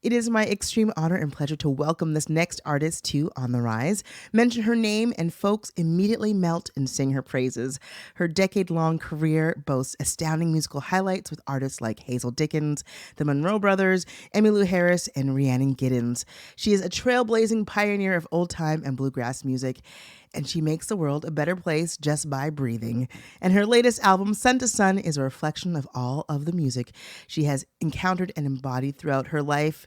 It is my extreme honor and pleasure to welcome this next artist to On the Rise. Mention her name and folks immediately melt and sing her praises. Her decade-long career boasts astounding musical highlights with artists like Hazel Dickens, the Monroe Brothers, Emmylou Harris, and Rhiannon Giddens. She is a trailblazing pioneer of old-time and bluegrass music, and she makes the world a better place just by breathing. And her latest album, Sun to Sun, is a reflection of all of the music she has encountered and embodied throughout her life.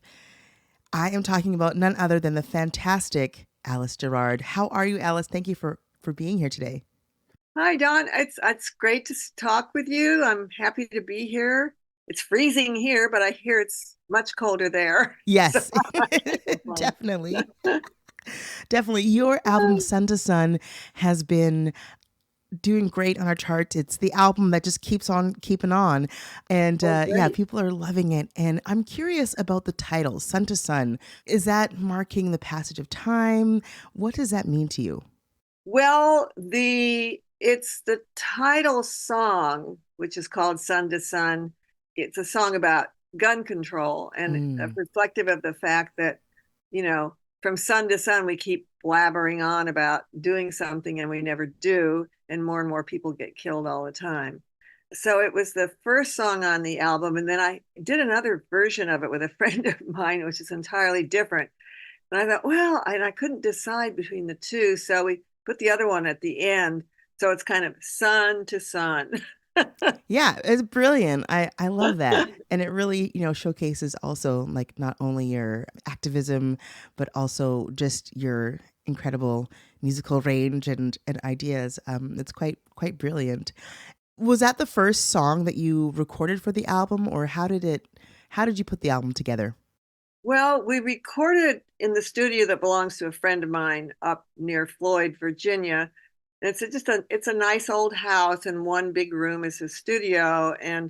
I am talking about none other than the fantastic Alice Gerrard. How are you, Alice? Thank you for being here today. Hi, Don. It's great to talk with you. I'm happy to be here. It's freezing here, but I hear it's much colder there. So Yes, it's fun. definitely. Definitely. Your album, Sun to Sun, has been doing great on our charts. It's the album that just keeps on keeping on. And Oh, yeah, great. people are loving it. And I'm curious about the title, Sun to Sun. Is that marking the passage of time? What does that mean to you? Well, it's the title song, which is called Sun to Sun. It's a song about gun control and Mm, reflective of the fact that, you know, from sun to sun, we keep blabbering on about doing something and we never do. And more people get killed all the time. So it was the first song on the album. And then I did another version of it with a friend of mine, which is entirely different. And I thought, well, and I couldn't decide between the two. So we put the other one at the end. So it's kind of sun to sun. yeah, it's brilliant. I love that. And it really, showcases also like not only your activism, but also just your incredible musical range and ideas. It's quite brilliant. Was that the first song that you recorded for the album, or how did you put the album together? Well, we recorded in the studio that belongs to a friend of mine up near Floyd, Virginia. It's a nice old house, and one big room is his studio. And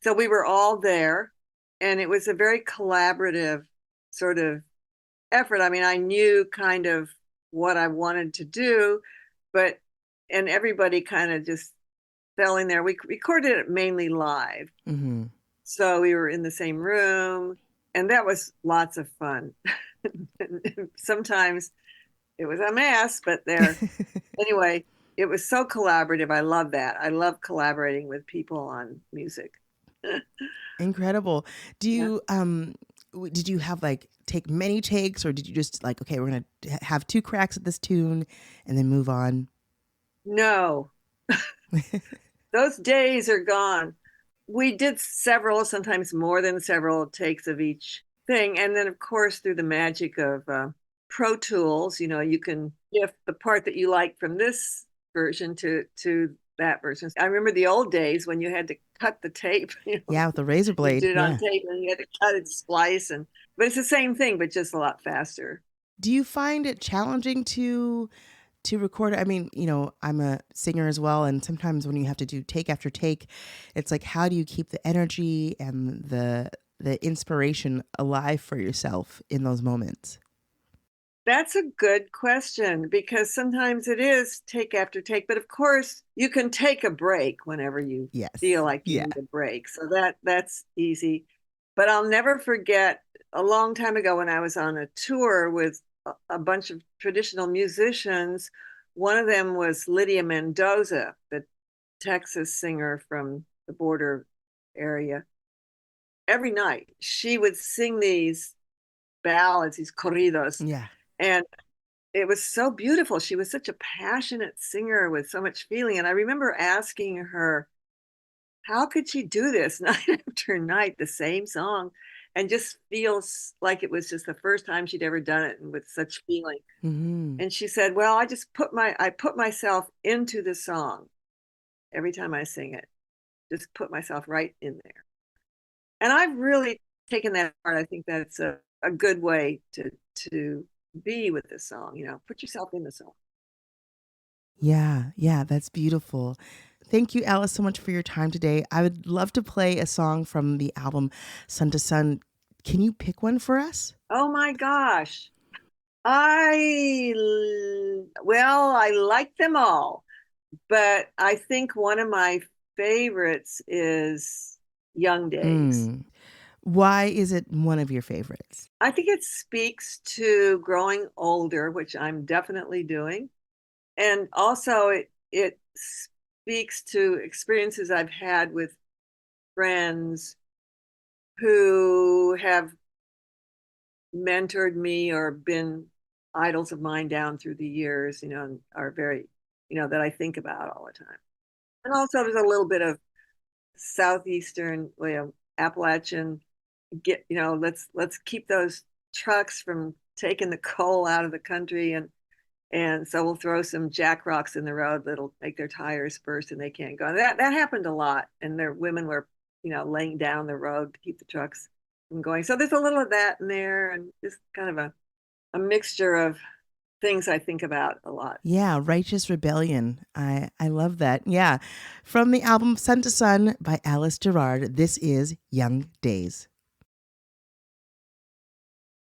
so we were all there, and it was a very collaborative sort of effort. I mean, I knew kind of what I wanted to do, but and everybody kind of just fell in there. We recorded it mainly live. Hmm. So we were in the same room, and that was lots of fun. Sometimes it was a mess, but there, anyway, it was so collaborative. I love that. I love collaborating with people on music. Incredible. Do Yeah. you did you have like take many takes, or did you just like, okay, we're gonna have two cracks at this tune and then move on? No, those days are gone. We did several, sometimes more than several takes of each thing. And then, of course, through the magic of Pro Tools, you can shift the part that you like from this version to that version. I remember the old days when you had to cut the tape. Yeah, with the razor You blade. did it on Yeah. tape and you had to cut it, splice, but it's the same thing, but just a lot faster. Do you find it challenging to record? I mean, I'm a singer as well, and sometimes when you have to do take after take, it's like, how do you keep the energy and the inspiration alive for yourself in those moments? That's a good question because sometimes it is take after take, but of course you can take a break whenever you feel Yes. like you Yeah. need a break. So that's easy. But I'll never forget a long time ago when I was on a tour with a bunch of traditional musicians. One of them was Lydia Mendoza, the Texas singer from the border area. Every night she would sing these ballads, these corridos, Yeah. and it was so beautiful. She was such a passionate singer with so much feeling. And I remember asking her, how could she do this night after night, the same song, and just feels like it was just the first time she'd ever done it and with such feeling. Hmm. And she said, well, I put myself into the song every time I sing it. Just put myself right in there. And I've really taken that part. I think that's a good way to be with the song, put yourself in the song. Yeah, yeah, that's beautiful. Thank you, Alice, so much for your time today. I would love to play a song from the album Sun to Sun. Can you pick one for us? Oh my gosh. I like them all, but I think one of my favorites is Young Days. Mm. Why is it one of your favorites? I think it speaks to growing older, which I'm definitely doing. And also it speaks to experiences I've had with friends who have mentored me or been idols of mine down through the years, and are very, that I think about all the time. And also there's a little bit of southeastern, Appalachian, let's keep those trucks from taking the coal out of the country, and so we'll throw some jack rocks in the road that'll make their tires burst and they can't go. That happened a lot, and their women were, laying down the road to keep the trucks from going. So there's a little of that in there, and just kind of a mixture of things I think about a lot. Yeah, Righteous Rebellion. I love that. Yeah. From the album Sun to Sun by Alice Gerrard, this is Young Days.